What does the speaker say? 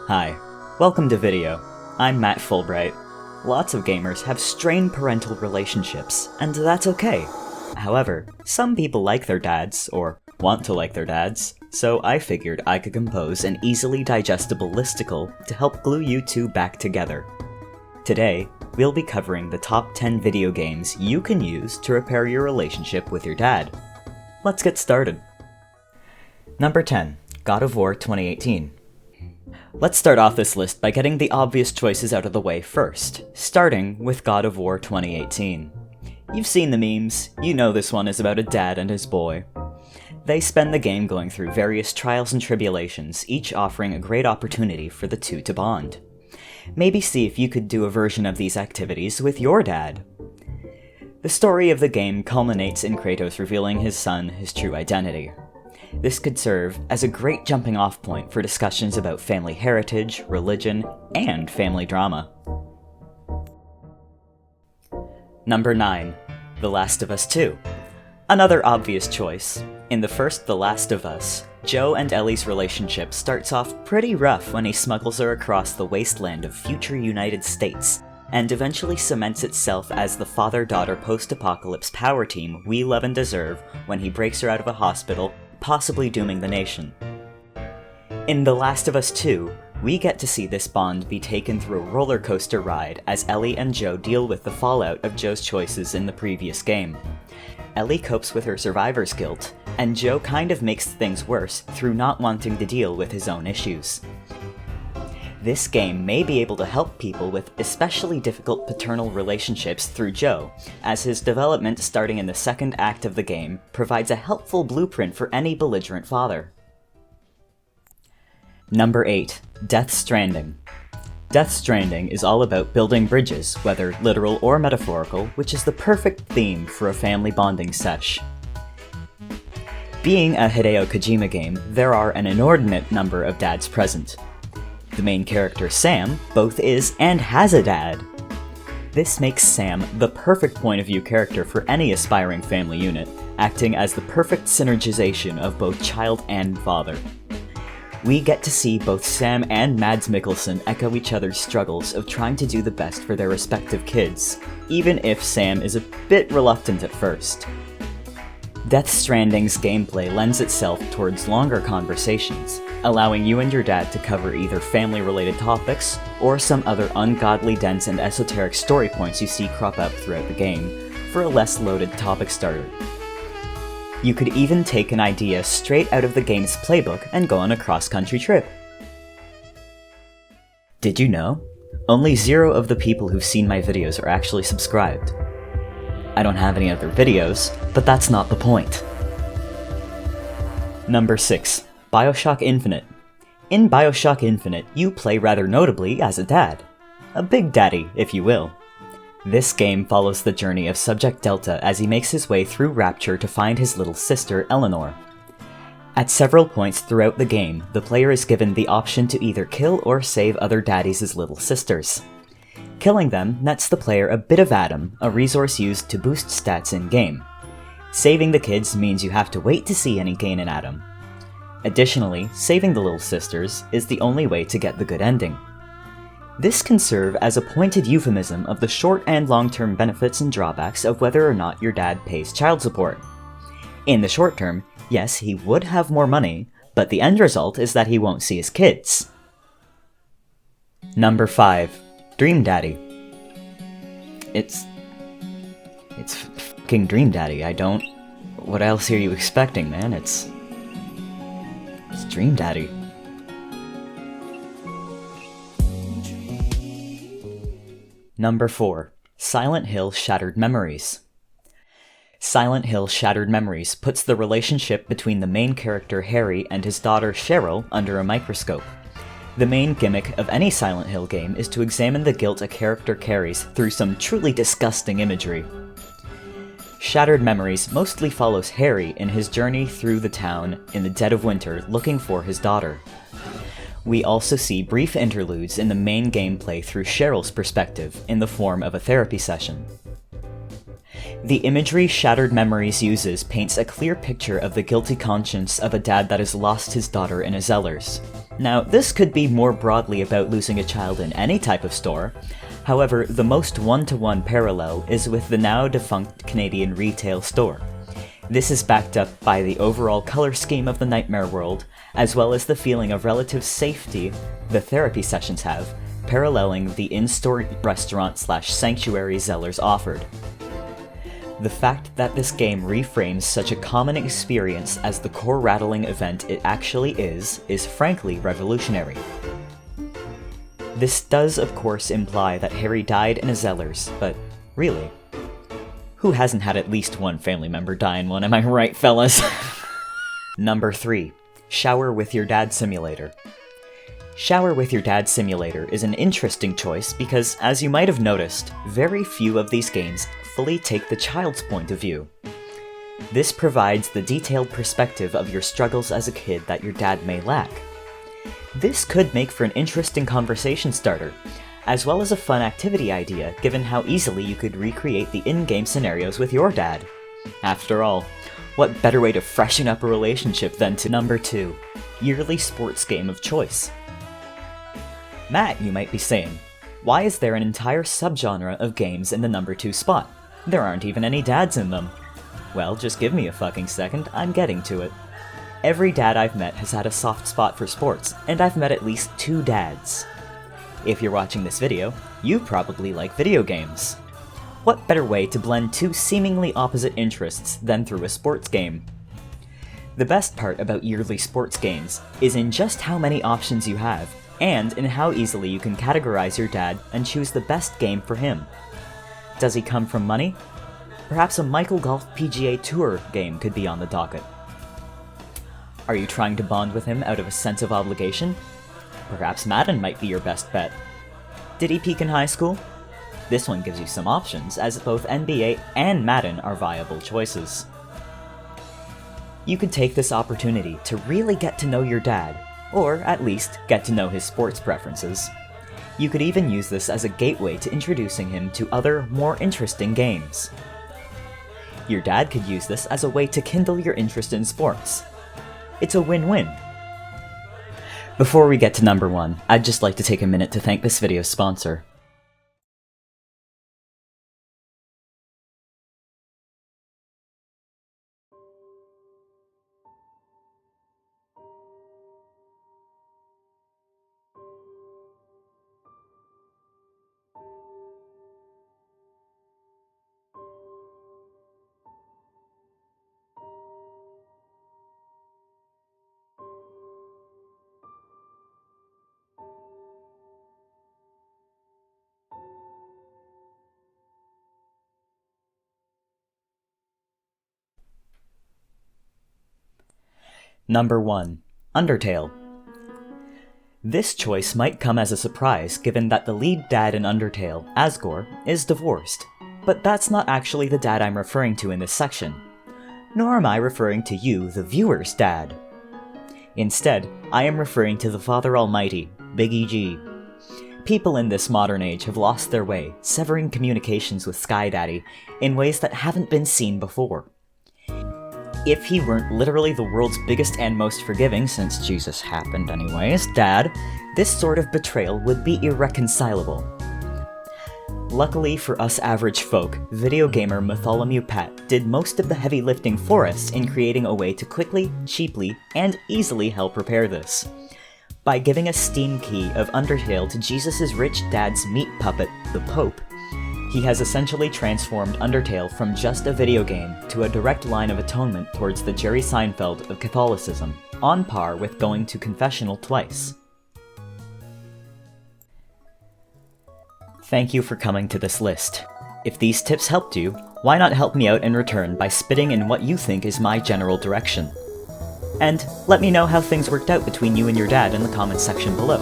Hi, welcome to Video. I'm Matt Fulbright. Lots of gamers have strained parental relationships, and that's okay. However, some people like their dads, or want to like their dads, so I figured I could compose an easily digestible listicle to help glue you two back together. Today, we'll be covering the top 10 video games you can use to repair your relationship with your dad. Let's get started. Number 10, God of War 2018. Let's start off this list by getting the obvious choices out of the way first, starting with God of War 2018. You've seen the memes, you know this one is about a dad and his boy. They spend the game going through various trials and tribulations, each offering a great opportunity for the two to bond. Maybe see if you could do a version of these activities with your dad. The story of the game culminates in Kratos revealing his son his true identity. This could serve as a great jumping-off point for discussions about family heritage, religion, and family drama. Number 9, The Last of Us 2. Another obvious choice. In the first The Last of Us, Joe and Ellie's relationship starts off pretty rough when he smuggles her across the wasteland of future United States, and eventually cements itself as the father-daughter post-apocalypse power team we love and deserve when he breaks her out of a hospital, possibly dooming the nation. In The Last of Us 2, we get to see this bond be taken through a roller coaster ride as Ellie and Joe deal with the fallout of Joe's choices in the previous game. Ellie copes with her survivor's guilt, and Joe kind of makes things worse through not wanting to deal with his own issues. This game may be able to help people with especially difficult paternal relationships through Joe, as his development starting in the second act of the game provides a helpful blueprint for any belligerent father. Number 8, Death Stranding. Death Stranding is all about building bridges, whether literal or metaphorical, which is the perfect theme for a family bonding sesh. Being a Hideo Kojima game, there are an inordinate number of dads present. The main character, Sam, both is and has a dad. This makes Sam the perfect point of view character for any aspiring family unit, acting as the perfect synergization of both child and father. We get to see both Sam and Mads Mikkelsen echo each other's struggles of trying to do the best for their respective kids, even if Sam is a bit reluctant at first. Death Stranding's gameplay lends itself towards longer conversations, allowing you and your dad to cover either family-related topics or some other ungodly dense and esoteric story points you see crop up throughout the game for a less loaded topic starter. You could even take an idea straight out of the game's playbook and go on a cross-country trip. Did you know? Only 0 of the people who've seen my videos are actually subscribed. I don't have any other videos, but that's not the point. Number 6, BioShock Infinite. In BioShock Infinite, you play rather notably as a dad. A big daddy, if you will. This game follows the journey of Subject Delta as he makes his way through Rapture to find his little sister, Eleanor. At several points throughout the game, the player is given the option to either kill or save other daddies as little sisters. Killing them nets the player a bit of Adam, a resource used to boost stats in-game. Saving the kids means you have to wait to see any gain in Adam. Additionally, saving the little sisters is the only way to get the good ending. This can serve as a pointed euphemism of the short and long-term benefits and drawbacks of whether or not your dad pays child support. In the short term, yes, he would have more money, but the end result is that he won't see his kids. Number 5, Dream Daddy. It's fucking Dream Daddy. What else are you expecting, man? It's Dream Daddy. Number 4, Silent Hill Shattered Memories. Silent Hill Shattered Memories puts the relationship between the main character Harry and his daughter Cheryl under a microscope. The main gimmick of any Silent Hill game is to examine the guilt a character carries through some truly disgusting imagery. Shattered Memories mostly follows Harry in his journey through the town in the dead of winter looking for his daughter. We also see brief interludes in the main gameplay through Cheryl's perspective in the form of a therapy session. The imagery Shattered Memories uses paints a clear picture of the guilty conscience of a dad that has lost his daughter in a Zellers. Now, this could be more broadly about losing a child in any type of store. However, the most one-to-one parallel is with the now-defunct Canadian retail store. This is backed up by the overall color scheme of the Nightmare World, as well as the feeling of relative safety the therapy sessions have, paralleling the in-store restaurant/sanctuary Zellers offered. The fact that this game reframes such a common experience as the core-rattling event it actually is frankly revolutionary. This does, of course, imply that Harry died in a Zellers, but really, who hasn't had at least one family member die in one, am I right, fellas? Number 3. Shower with Your Dad Simulator. Shower with Your Dad Simulator is an interesting choice because, as you might have noticed, very few of these games fully take the child's point of view. This provides the detailed perspective of your struggles as a kid that your dad may lack. This could make for an interesting conversation starter, as well as a fun activity idea given how easily you could recreate the in-game scenarios with your dad. After all, what better way to freshen up a relationship than to Number 2, yearly sports game of choice. Matt, you might be saying, why is there an entire subgenre of games in the number 2 spot? There aren't even any dads in them. Well, just give me a fucking second, I'm getting to it. Every dad I've met has had a soft spot for sports, and I've met at least 2 dads. If you're watching this video, you probably like video games. What better way to blend 2 seemingly opposite interests than through a sports game? The best part about yearly sports games is in just how many options you have, and in how easily you can categorize your dad and choose the best game for him. Does he come from money? Perhaps a Michael Golf PGA Tour game could be on the docket. Are you trying to bond with him out of a sense of obligation? Perhaps Madden might be your best bet. Did he peak in high school? This one gives you some options, as both NBA and Madden are viable choices. You could take this opportunity to really get to know your dad, or at least get to know his sports preferences. You could even use this as a gateway to introducing him to other, more interesting games. Your dad could use this as a way to kindle your interest in sports. It's a win-win. Before we get to number 1, I'd just like to take a minute to thank this video's sponsor. Number 1. Undertale. This choice might come as a surprise given that the lead dad in Undertale, Asgore, is divorced, but that's not actually the dad I'm referring to in this section. Nor am I referring to you, the viewer's dad. Instead, I am referring to the Father Almighty, Big E.G. People in this modern age have lost their way, severing communications with Sky Daddy in ways that haven't been seen before. If he weren't literally the world's biggest and most forgiving, since Jesus happened anyways, dad, this sort of betrayal would be irreconcilable. Luckily for us average folk, video gamer Mytholomew Pat did most of the heavy lifting for us in creating a way to quickly, cheaply, and easily help repair this. By giving a Steam key of Undertale to Jesus' rich dad's meat puppet, the Pope, he has essentially transformed Undertale from just a video game to a direct line of atonement towards the Jerry Seinfeld of Catholicism, on par with going to confessional twice. Thank you for coming to this list. If these tips helped you, why not help me out in return by spitting in what you think is my general direction? And let me know how things worked out between you and your dad in the comments section below.